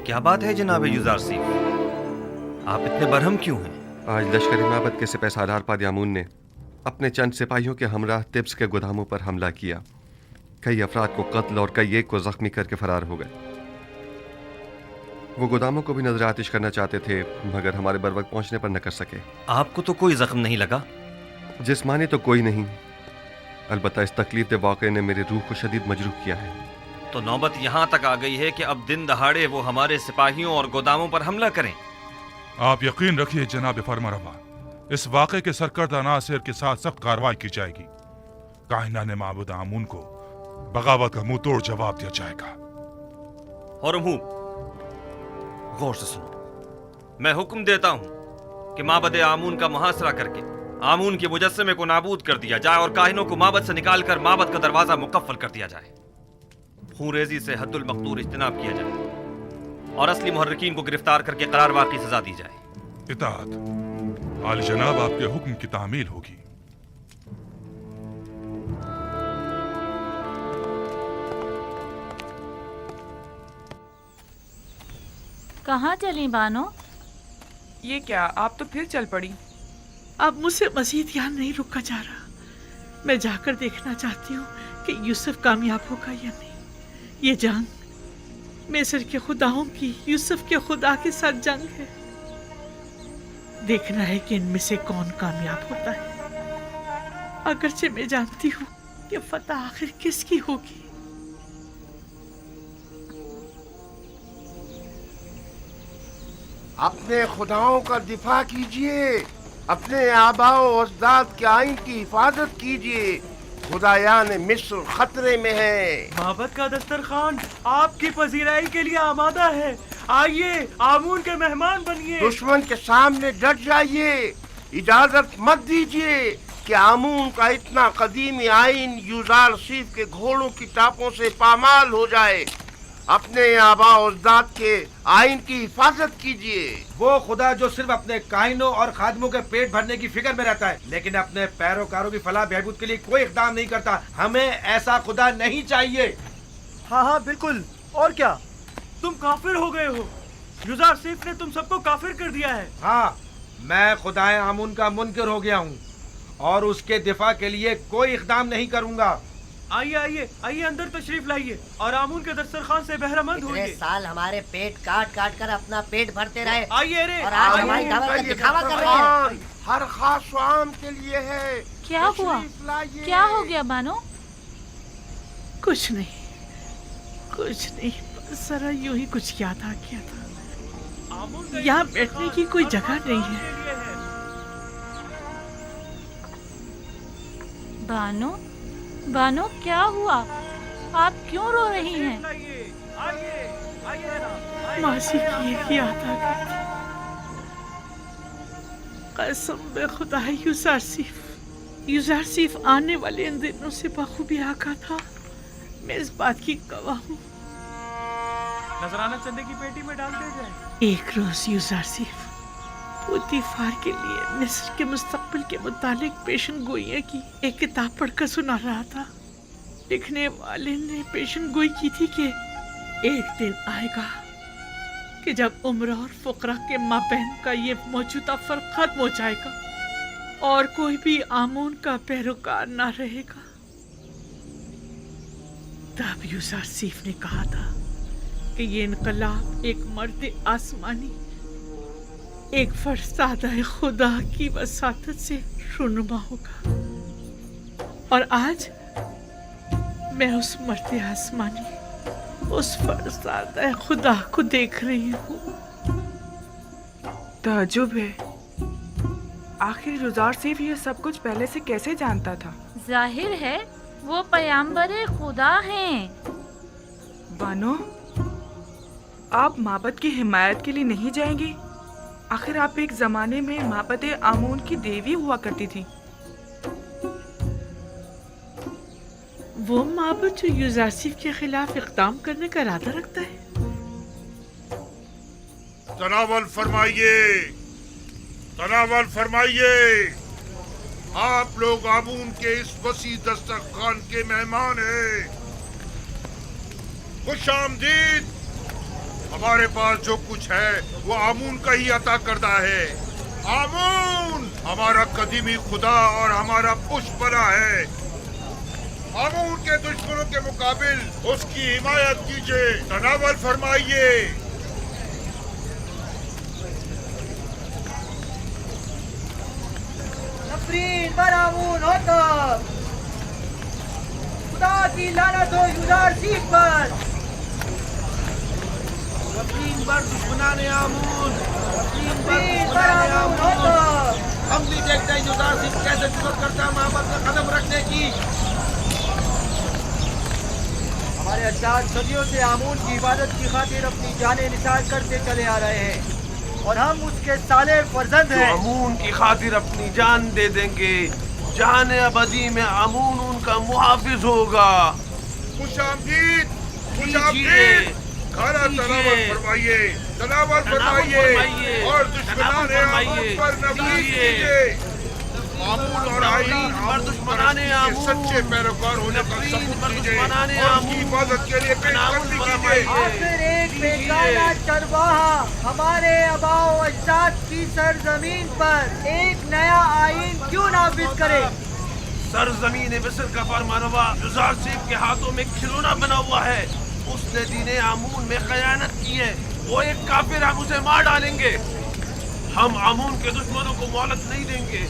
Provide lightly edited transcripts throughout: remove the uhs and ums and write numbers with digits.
क्या बात है जनाब युजारसीफ, आप इतने बरहम क्यों हैं? आज लश्कर माबद के सिपह सालार पादियामून ने अपने चंद सिपाहियों के हमराह तिब्स के गोदामों पर हमला किया। कई अफराद को कत्ल और कई एक को जख्मी करके फरार हो गए। वो गोदामों को भी नजर आतिश करना चाहते थे, मगर हमारे बर वक्त पहुंचने पर न कर सके। आपको तो कोई जख्म नहीं लगा? जिस्मानी तो कोई नहीं, अलबत्ता इस तकलीफ दे वाक़े ने मेरी रूह को शदीद मजरूह किया है। तो नौबत यहाँ तक आ गई है कि अब दिन दहाड़े वो हमारे सिपाहियों और गोदामों पर हमला करें। आप यकीन रखिए जनाब फरमारवा, इस वाक़े के सरकर्दा नासिर के साथ सख्त कार्रवाई की जाएगी। काहिना ने माबूद आमून को बगावत का मुंह तोड़ जवाब दिया जाएगा। हुरमू, गौर से सुनो, मैं हुक्म देता हूँ कि माबद आमून का मुहासरा करके आमून के मुजस्समे को नाबूद कर दिया जाए और काहिनों को माबद से निकालकर माबद का दरवाजा मुकफ्फल कर दिया जाए। खूंरेजी से हद्दुल मक़दूर इज्तनाब किया जाए और असली मुहर्रिकीन को गिरफ्तार करके करारवा की सजा दी जाए। इताअत आली जनाब, आपके हुक्म की तामील होगी। कहाँ चली बानो? ये क्या, आप तो फिर चल पड़ी? अब मुझसे मजीद यहाँ नहीं रुका जा रहा। मैं जाकर देखना चाहती हूँ कि यूसुफ कामयाब होगा या नहीं। ये जंग मिस्र के खुदाओं की यूसुफ के खुदा के साथ जंग है। देखना है कि इनमें से कौन कामयाब होता है। अगरचे मैं जानती हूँ कि फतह आखिर किसकी होगी। अपने खुदाओं का दिफा कीजिए, अपने आबाओ अजदाद के आइन की हिफाजत कीजिए। खुदायान मिस्र खतरे में है। माबद का दस्तरखान आपकी पजीराई के लिए आमादा है। आइए, आमून के मेहमान बनिए। दुश्मन के सामने डट जाइए। इजाजत मत दीजिए कि आमून का इतना कदीमी आइन युजारसीफ के घोड़ों की टापों से पामाल हो जाए। अपने आबा अजदाद के आइन की हिफाजत कीजिए। वो खुदा जो सिर्फ अपने काहिनों और खादमों के पेट भरने की फिक्र में रहता है, लेकिन अपने पैरोकारों की फलाह बहबूद के लिए कोई इक़दाम नहीं करता। हमें ऐसा खुदा नहीं चाहिए। हाँ हाँ बिल्कुल, और क्या, तुम काफिर हो गए हो। युजारसीफ ने तुम सबको काफिर कर दिया है। हाँ, मैं खुदाए आमून का मुनकिर हो गया हूँ और उसके दिफा के लिए कोई इक़दाम नहीं करूँगा। आइए आइए आइए, अंदर तशरीफ लाइए और आमून के दस्तरखान से बहरामंद होइए। इतने साल हमारे पेट काट काट कर अपना पेट भरते रहे। आइए रे, और आज हमारी दावत का दिखावा कर रहे हैं। हर खास आम के लिए है। क्या हुआ? क्या हो गया बानो? कुछ नहीं, बस जरा यूं ही कुछ याद आ गया था। यहाँ बैठने की कोई जगह नहीं है। बानो क्या हुआ? आप क्यों रो रही हैं? मासी की एक याद आ गई थी। कसम बे खुदा, युजारसीफ आने वाले इन दिनों से बखूबी आका था। मैं इस बात की गवाह हूँ। नजराना चंदे की पेटी में डाल दे जाए। एक रोज युजारसीफ पुतिफार के लिए मिस्र के मुस्तकबिल के मुतालिक पेशन गोइयाँ की एक किताब पढ़कर सुना रहा था। लिखने वाले ने पेशन गोई की थी कि एक दिन आएगा कि जब उम्र और फुकरा के माबैन का ये मौजूदा फर्क खत्म हो जाएगा और कोई भी आमून का पैरोकार ना रहेगा। तब युजारसीफ ने कहा था कि ये इनकलाब एक मर्द आसमानी, एक फरसादा खुदा की वसातत से रुनुमा होगा। और आज मैं उस मर्द आसमानी, उस फरसादा खुदा को देख रही हूँ। ताज्जुब है, आखिर युजारसीफ ये सब कुछ पहले से कैसे जानता था? जाहिर है वो पैगंबर खुदा हैं। बानो, आप माबद की हिमायत के लिए नहीं जाएंगी? आखिर आप एक जमाने में माबद आमून की देवी हुआ करती थी। वो माबद जो युजारसीफ के खिलाफ इक़दाम करने का इरादा रखता है। तनावल फरमाइए। आप लोग आमून के इस वसी दस्तरखान के मेहमान हैं। खुश आमदीद। हमारे पास जो कुछ है वो आमून का ही अता करता है। आमून हमारा कदीमी खुदा और हमारा पुष्पना है। आमून के दुश्मनों के मुकाबिल उसकी हिमायत कीजिए, तनावल फरमाइए। नफरीन पर आमून हो तो खुदा की लानत हो युदार सीफ पर। नफरीन पर दुश्मनाने आमून, नफरीन पर नफरीन पर दुश्मनाने आमून हो तो आमून। हम भी देखते हैं युदार सिंह कैसे जुर्रत करता है मोहब्बत का कदम रखने की। हमारे अज्दाद सदियों से आमून की इबादत की खातिर अपनी जानें निसार करते चले आ रहे हैं और हम उसके साले फर्जंद जो हैं। आमून की खातिर अपनी जान दे देंगे, जान अबदी में आमून उनका मुहाफिज होगा। खुशामदीद, कीजिए, खुशामदीद। खाना तनावल फरमाइए, तनावल फरमाइए और दुश्मनाने आमून पर नफरत कीजिए। आमून और आईन पर दुश्मनाने के आमून, सच्चे पैरोकार होने का सबूत पर दीजिए दुश्मनाने और आमून, उसकी हिफाजत के लिए पेशकदमी कीजिए। आखिर एक बेगाना चरवाहा हमारे आबाओ अजदाद की सरजमीन पर एक नया आईन क्यों नाफिज करे? सरजमीन मिस्र का फरमानवा जुजार सेफ के हाथों में खिलौना बना हुआ है। उसने दीने आमून में खयानत की है। वो एक काफिर, हम उसे मार डालेंगे। हम आमून के दुश्मनों को मोहलत नहीं देंगे,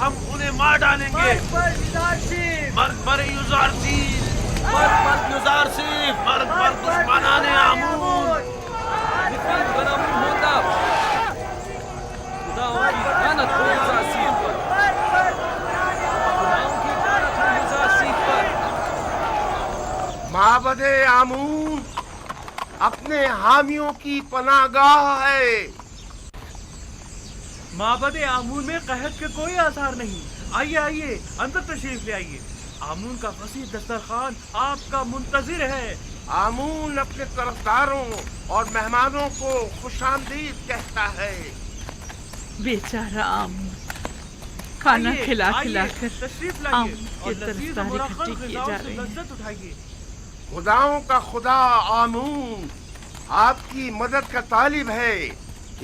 हम उन्हें मार डालेंगे। मर्द पर युदार सीफ, मर्द पर युजार सीफ, मर्द पर युजार सीफ, मर्द पर दुश्मनाने आमून। माबदे आमून अपने हामियों की पनागाह है। माबद आमून में कहत के कोई आसार नहीं। आइए आइए, अंदर तशरीफ ले आइए। आमून का वसीह दस्तरखान आपका मुंतजिर है। आमून अपने तरफदारों और मेहमानों को खुशामदीद कहता है। बेचारा आमून खाना आइए, खिला आइए, खिला कर तशरीफ आमून लाइए की और लजीज तरफदारी मुरक्कब इकट्ठी किए ग़िज़ाओं जा से रहे हैं। लज्जत उठाइए। खुदाओं का खुदा आमून आपकी मदद का तालिब है।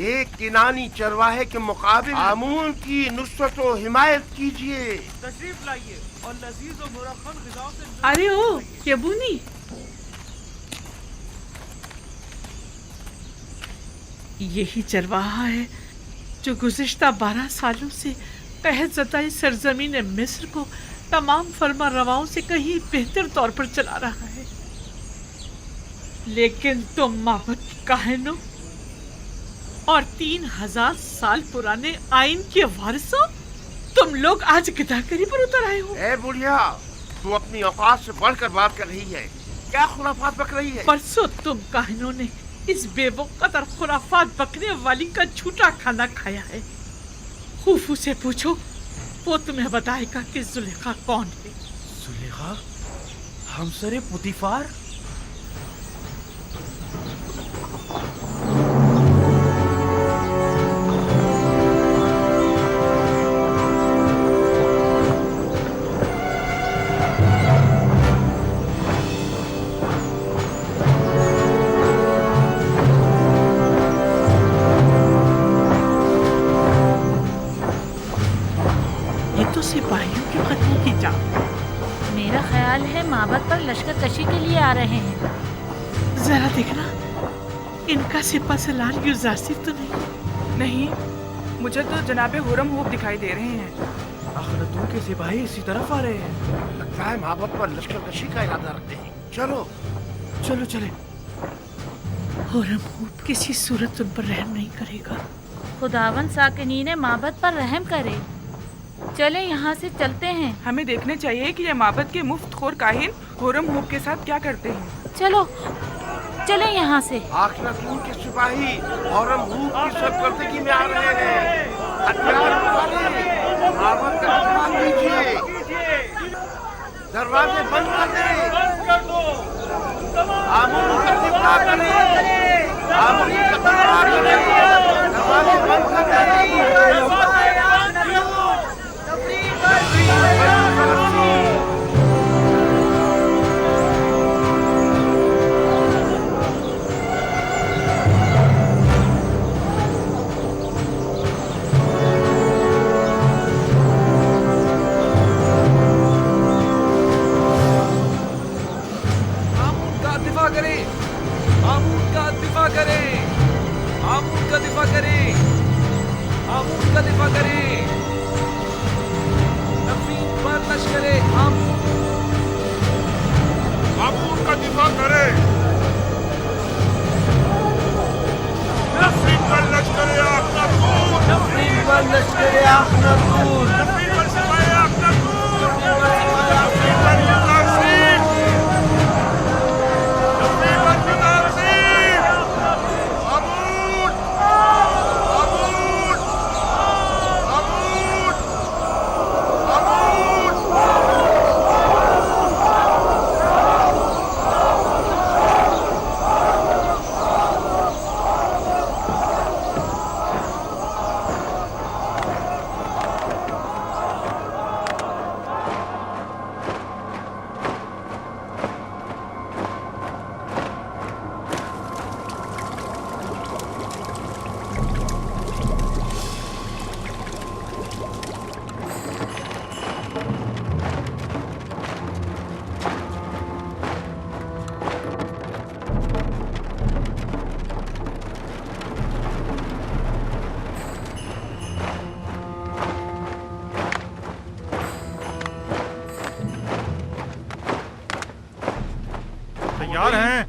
एक किनानी चरवाहे के मुकाबिल आमून की नुसरत व हिमायत कीजिए। तशरीफ लाइए और लजीज और मुरक्कब ग़िज़ाओं से लज्जत अरे ओ उठाइए। यबूनी, यही चरवाहा है जो गुज़िश्ता 12 सालों से कहत ज़दाई सरजमीन मिस्र को तमाम फरमा रवाओं से कहीं बेहतर तौर पर चला रहा है। लेकिन तुम माबद की काहिनों और 3000 साल पुराने आइन के वारिसों, तुम लोग आज गिदाकरी पर उतर आए हो। ए बुढ़िया, तू अपनी औकात से बढ़कर बात कर रही है। क्या खुराफात बक रही है? परसों तुम काहिनों ने इस बेवकूफ़ और खुराफात बकने वाली का झूठा खाना खाया है। खूफू से पूछो, वो तुम्हें बताएगा कि जुलेखा कौन है। सुलेखा, हमसरे पुतिफार। ये तो सिपाहियों के खत्म की जा। मेरा ख्याल है माबद पर लश्कर कशी के लिए आ रहे हैं। जरा देखना, इनका सिपा सलार युजासिफ तो नहीं। नहीं, मुझे तो जनाबे हुरम होप दिखाई दे रहे हैं। अखरतून के सिपाही इसी तरफ आ रहे हैं। लगता है महाबत पर लश्कर कशी का इरादा रखते हैं। चलो चलो चले। हुरम किसी सूरत तुम पर रहम नहीं करेगा। खुदावन साकिनी ने माबद पर रहम करे। चले यहाँ से चलते हैं। हमें देखने चाहिए कि ये माबद के मुफ्त खोर काहिन हुरम होप के साथ क्या करते हैं। चलो चले यहाँ से। आखिरतून के सिपाही औरम हूब की सरकर्दगी में आ रहे हैं। हथियार उठाइए, महाबत का सम्मान कीजिए, दरवाजे बंद कर दें, आमून का दिफा करें, आमून का दिफा करें, दरवाजे बंद कर दें। अखनतून तैयार हैं?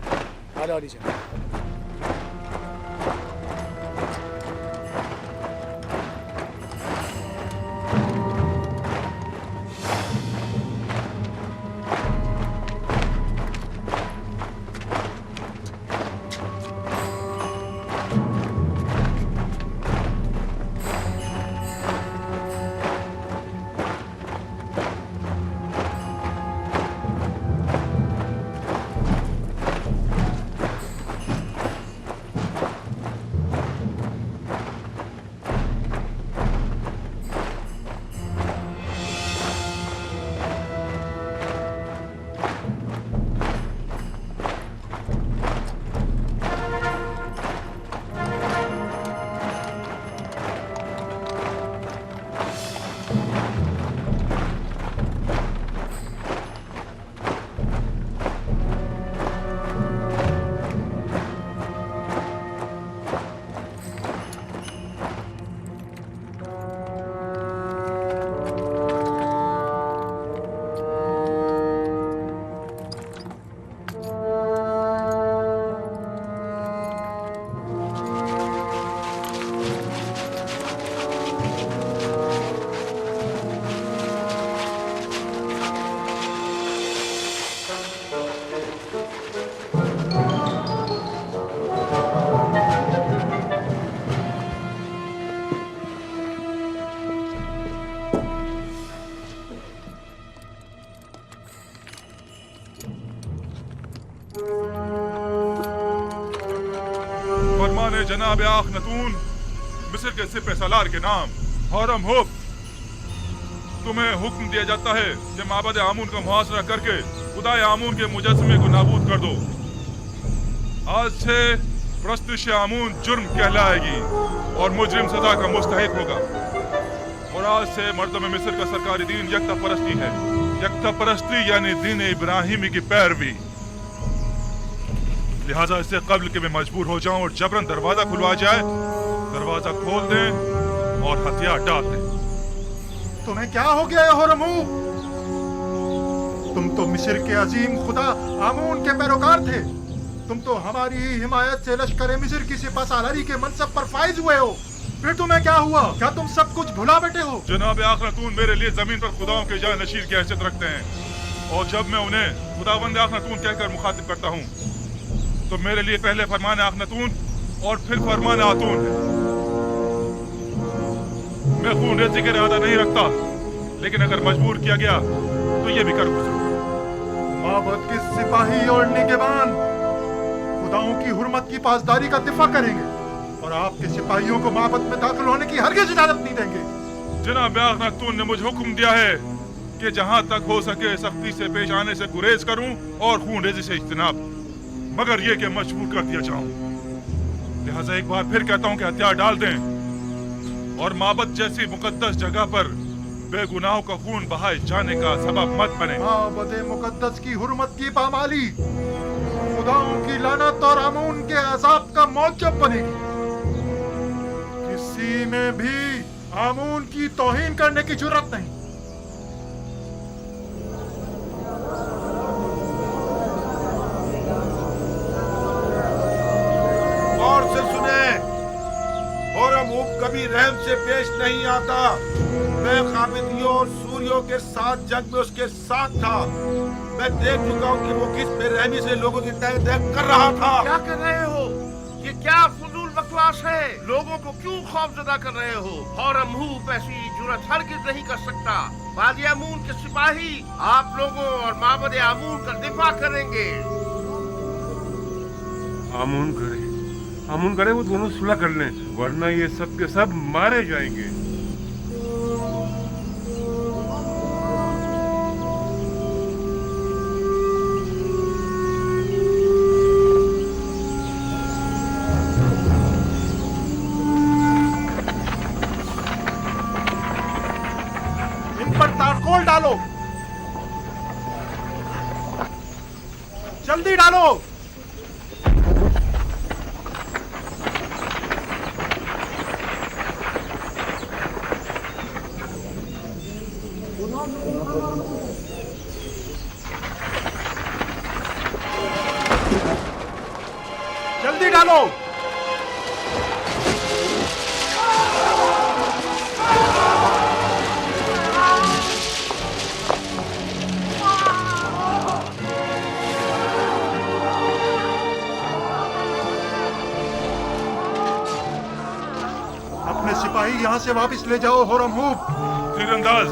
फरमाने जनाब आखनतून मिस्र के सिपह सालार के नाम हरम हुब, तुम्हें हुक्म दिया जाता है कि माबद आमून का मुहासरा करके खुदा आमून के मुजस्समे को नाबूद कर दो। आज से प्रस्तुश आमून जुर्म कहलाएगी और मुजरिम सजा का मुस्तहिक होगा। और आज से मर्दम मिस्र का सरकारी दीन यकता परस्ती है। यकता परस्ती यानी दीन इब्राहिमी की पैरवी। लिहाजा इससे कबल के मैं मजबूर हो जाऊं और जबरन दरवाजा खुलवा जाए, दरवाजा खोल दें और हथियार डाल दें। तुम्हें क्या हो गया है होरमू? तुम तो मिस्र के अजीम खुदा आमून के पैरोकार थे। तुम तो हमारी ही हिमायत से लश्कर मिस्र की सिपह सालारी के मनसब पर फाइज हुए हो। फिर तुम्हें क्या हुआ? क्या तुम सब कुछ भुला बैठे हो? जनाब आखनतून मेरे लिए जमीन पर खुदाओं के जान नशीर की हैसियत रखते हैं और जब मैं उन्हें खुदावंद आखनतून कहकर मुखातिब करता हूँ तो मेरे लिए पहले फरमान आखनतून और फिर फरमान आतून है। मैं खून रेज़ी का इरादा नहीं रखता, लेकिन अगर मजबूर किया गया तो ये भी कर गुजरूं। माबद के सिपाही और निगहबान खुदाओं की हुर्मत की पासदारी का दिफा करेंगे और आपके सिपाहियों को माबद में दाखिल होने की हरगिज़ इजाजत नहीं देंगे। जनाब आखनतून ने मुझे हुक्म दिया है कि जहां तक हो सके सख्ती से पेश आने से गुरेज करूं और खून रेज़ी से इज्तनाब, मगर ये कि मजबूर कर दिया जाऊं। लिहाजा एक बार फिर कहता हूं कि हथियार डाल दें और माबद जैसी मुकद्दस जगह पर बेगुनाहों का खून बहाए जाने का सबब मत बने। माबद मुकद्दस की हुर्मत की पामाली खुदाओं की लानत और आमून के अजाब का मौजब बनेगी। किसी में भी आमून की तौहीन करने की जुर्रत नहीं। और से सुने, होरम हुब कभी रहम से से पेश नहीं आता। मैं काबिदियों और सूर्यों के साथ जंग में उसके साथ था। मैं देख चुका हूँ कि वो किस बेरहमी से लोगों की तय कर रहा था। क्या कर रहे हो? ये क्या फजूल बकवास है? लोगों को क्यों खौफजदा कर रहे हो? हॉरमहूब ऐसी जुर्रत हरगिज़ नहीं कर सकता। वादी आमून के सिपाही आप लोगों और माबद आमून का दिफा करेंगे। आमून करे वो दोनों सुलह कर लें, वरना ये सब के सब मारे जाएंगे। इन पर तारकोल डालो, जल्दी डालो। जल्दी डालो। अपने सिपाही यहाँ से वापस ले जाओ होरमहूब। तीरंदाज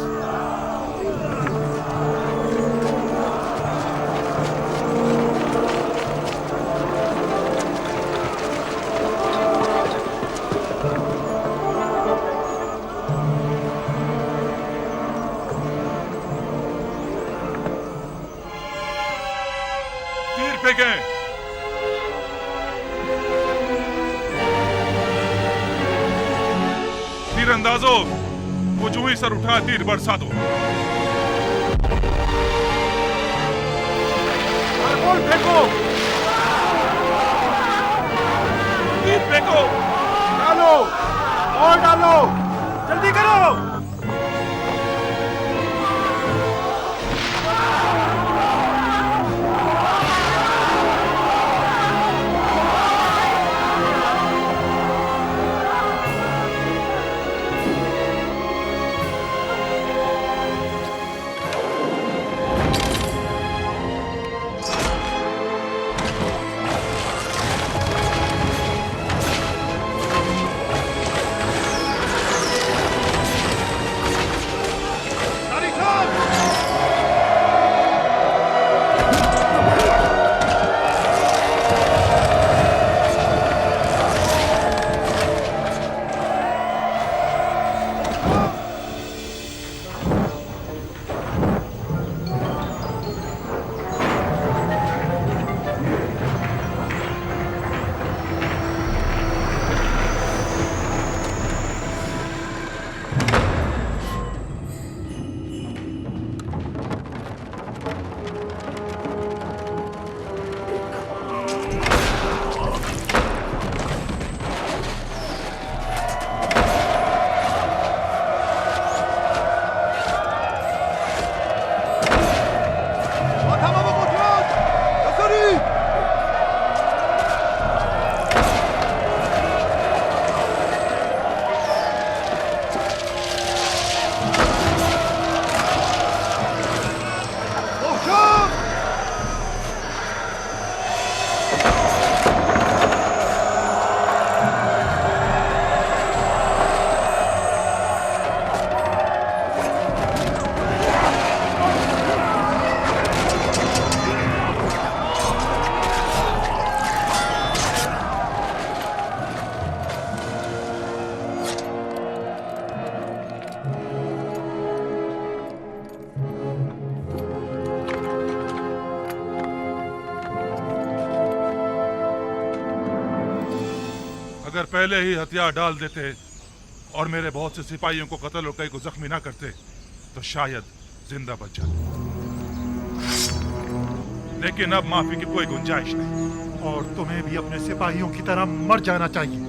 तीर फेंकें। तीरंदाजों, वो जो ही सर उठा तीर बरसा दो। तारकोल फेंको, तीर फेंको। डालो और डालो, जल्दी करो। अगर पहले ही हथियार डाल देते और मेरे बहुत से सिपाहियों को कत्ल और कई को जख्मी ना करते तो शायद जिंदा बच जाते, लेकिन अब माफी की कोई गुंजाइश नहीं। और तुम्हें भी अपने सिपाहियों की तरह मर जाना चाहिए।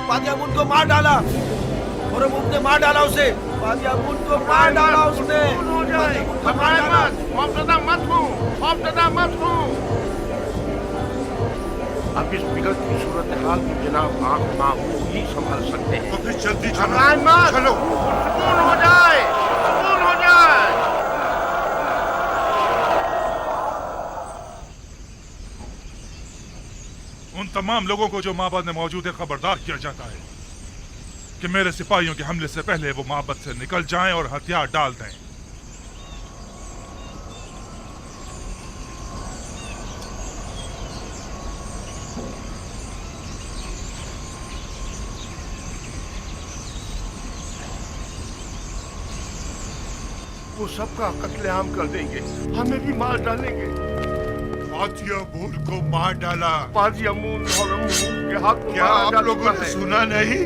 बादियामुन को मार डाला और उसने मार डाला उसे। बादियामुन को मार डाला उसने। हो जाए, घबराए मत, खौफजदा मत हो, खौफजदा मत हो। अब इस बिगड़ती सूरत हाल की जनाब आंख माँ वो ही संभाल सकते हैं। तो फिर जल्दी घबराए मत, चलो। सुकून हो जाए, सुकून हो जाए। उन तमाम लोगों को जो माबद में मौजूद है खबरदार किया जाता है कि मेरे सिपाहियों के हमले से पहले वो माबद से निकल जाएं और हथियार डाल दें। वो सबका कत्लेआम कर देंगे, हमें भी मार डालेंगे। बादियामुन को मार डाला। बादियामुन के हाथ को क्या मार आप डाला लोगों ने है। सुना नहीं?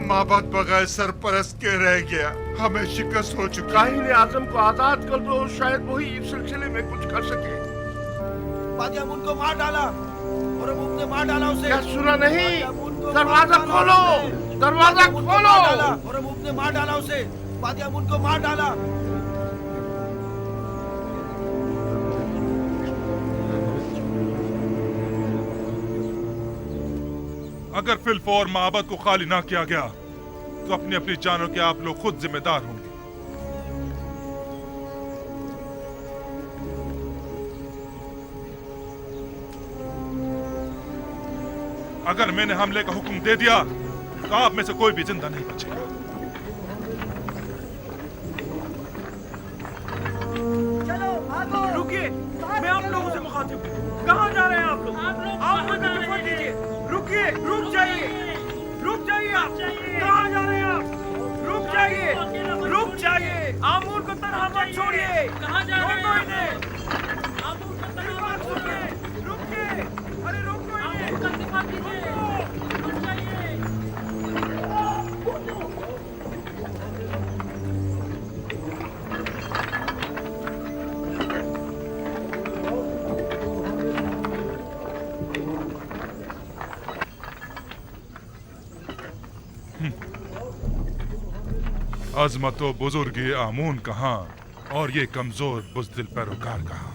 माबद बगैर सरपरस्त के रह गया, हमें शिकस्त हो चुकी। काहिन आजम को आजाद कर दो, शायद वही इस सिलसिले में कुछ कर सके। बादियामुन को मार डाला और उसने मार डाला उसे। क्या सुना नहीं? दरवाजा खोलो, दरवाजा खोलो। और उसने मार डाला उसे। बादियामुन को मार डाला। अगर फिलफौर माबद को खाली ना किया गया तो अपनी अपनी जानों के आप लोग खुद जिम्मेदार होंगे। अगर मैंने हमले का हुक्म दे दिया तो आप में से कोई भी जिंदा नहीं बचेगा। चलो भागो। रुकिए, मैं आप लोगों से मुखातिब हूँ। कहाँ जा रहे हैं आप लोग? आप मुझे तवज्जो दीजिए। रुकिए, रुक जाइए, रुक जाइए आप। कहाँ जा रहे हैं आप? रुक जाइए, रुक जाइए। आमूर को तनहा मत छोड़िए। कहाँ जा रहे हैं? इन्हें आमूर को तनहा मत छोड़िए। रुकिए, अरे रोको इन्हें। आमूर का दिफा कीजिए। रुक जाइए। अजमतो बुजुर्गी आमून कहाँ और ये कमजोर बुज़दिल पैरोकार कहाँ?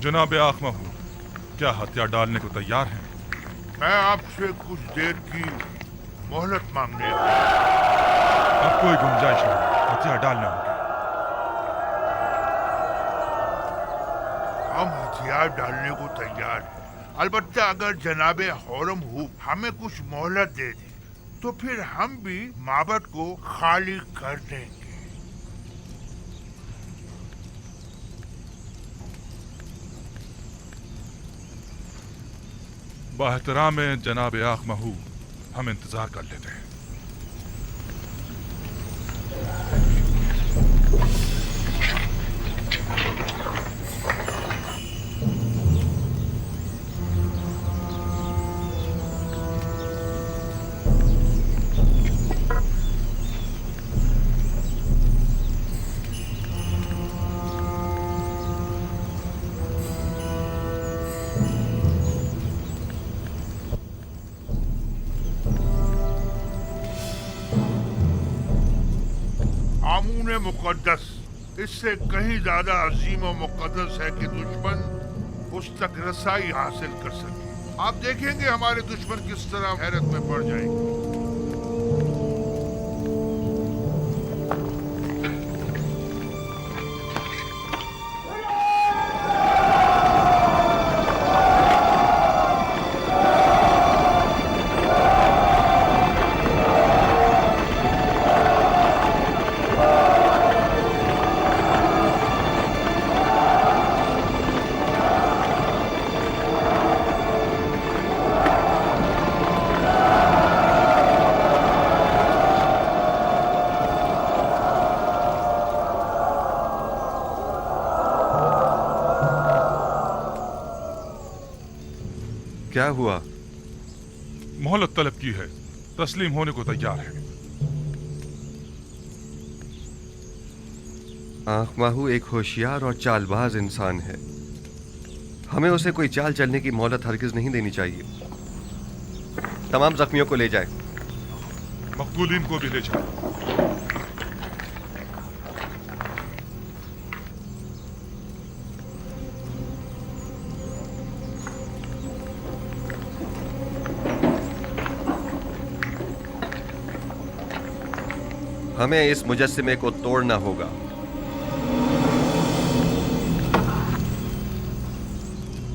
जनाब आख महू, क्या हथियार डालने को तैयार हैं? मैं आपसे कुछ देर की मोहलत मांगने अब कोई गुंजाइश नहीं, हथियार डालना होगा। हम हथियार डालने को तैयार हैं, अलबत्ता अगर जनाब हौरम हूब हमें कुछ मोहलत दे दे तो फिर हम भी माबद को खाली कर देंगे। बाहतराम जनाब आख महू, हम इंतजार कर लेते हैं। आमून मुकद्दस इससे कहीं ज्यादा अजीम और मुकद्दस है कि दुश्मन उस तक रसाई हासिल कर सके। आप देखेंगे हमारे दुश्मन किस तरह हैरत में पड़ जाएंगे। क्या हुआ? मोहलत तलब की है, तस्लीम होने को तैयार है। आख माहू एक होशियार और चालबाज इंसान है, हमें उसे कोई चाल चलने की मोहलत हरगिज नहीं देनी चाहिए। तमाम जख्मियों को ले जाए। मकबूलीन को भी ले जाए। हमें इस मुजस्सिमे को तोड़ना होगा।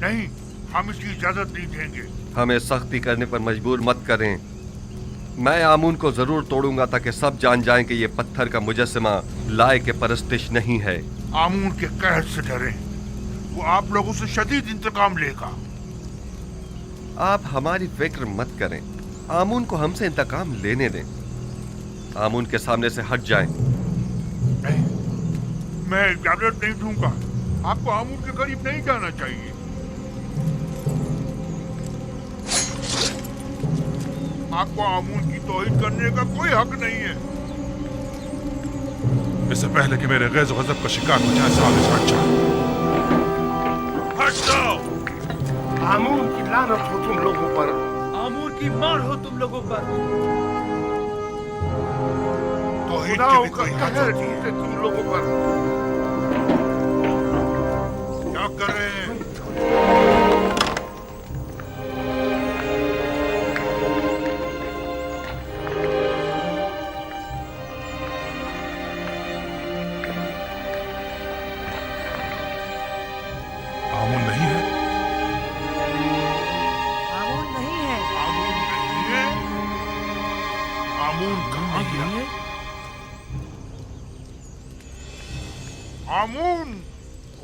नहीं, हम इसकी इजाजत नहीं देंगे। हमें सख्ती करने पर मजबूर मत करें। मैं आमून को जरूर तोड़ूंगा ताकि सब जान जाएं कि ये पत्थर का मुजस्सिमा लाए के परस्तिश नहीं है। आमून के कहर से डरें, वो आप लोगों से शदीद इंतकाम लेगा। आप हमारी फिक्र मत करें, आमून को हमसे इंतकाम लेने दें। आमून के सामने से हट जाएं। नहीं, मैं इजाजत नहीं दूंगा। आपको आमून के करीब नहीं जाना चाहिए। आपको आमून की तौहीद करने का कोई हक नहीं है। इससे पहले कि मेरे गैज़ गज़ब का शिकार हो जाए, सामने से हट जाओ। आमून की लानत हो तुम लोगों पर। आमून की मार हो तुम लोगों पर। खुदाओं का कहर टूटे तुम लोगों पर। क्या कर रहे हैं? आमून नहीं है। आमून नहीं है। आमून नहीं है। आमून कहाँ गया? आमून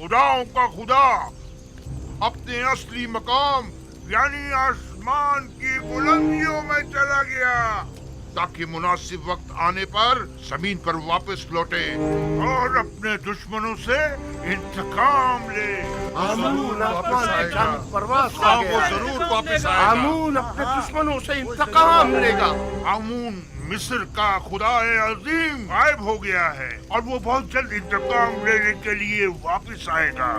खुदाओं का खुदा अपने असली मकाम यानी आसमान की बुलंदियों में चला गया ताकि मुनासिब वक्त आने पर जमीन पर वापस लौटे और अपने दुश्मनों से इंतकाम ले। आमून आसमान की जानब परवास कर गया। वो जरूर वापस आएगा। आमून अपने दुश्मनों से इंतकाम लेगा। आमून मिस्र का खुदाए अजीम गायब हो गया है और वो बहुत जल्द इंतकाम लेने के लिए वापस आएगा।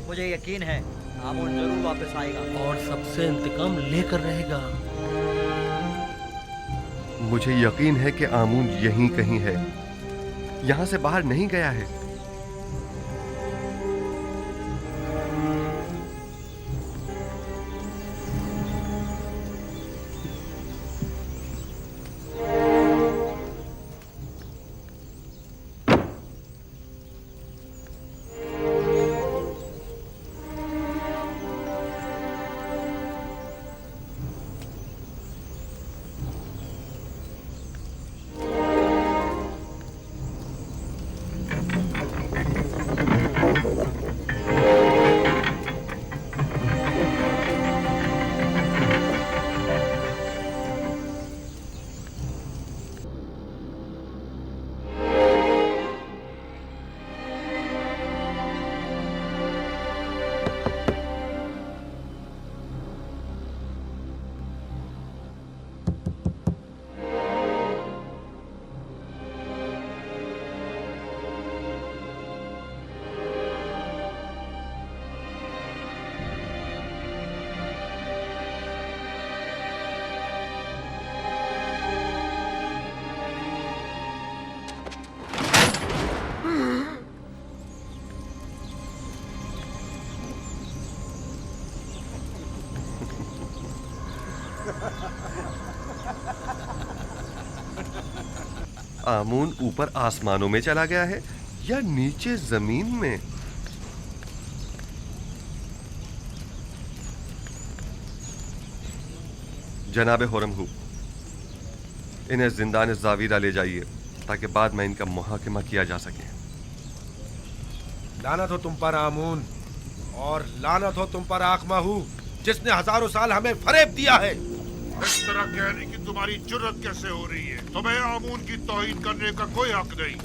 मुझे यकीन है आमून जरूर वापस आएगा और सबसे इंतकाम लेकर रहेगा। मुझे यकीन है कि आमून यहीं कहीं है, यहां से बाहर नहीं गया है। आमून ऊपर आसमानों में चला गया है या नीचे जमीन में? जनाबे होरमहू, इन्हें जिंदान जावीरा ले जाइए ताकि बाद में इनका मुहाकिमा किया जा सके। लानत हो तुम पर आमून, और लानत हो तुम पर आखमाहू, जिसने हजारों साल हमें फरेब दिया है। इस तरह कहने की तुम्हारी जुर्रत कैसे हो रही है? तुम्हें आमून की तौहीन करने का कोई हक नहीं।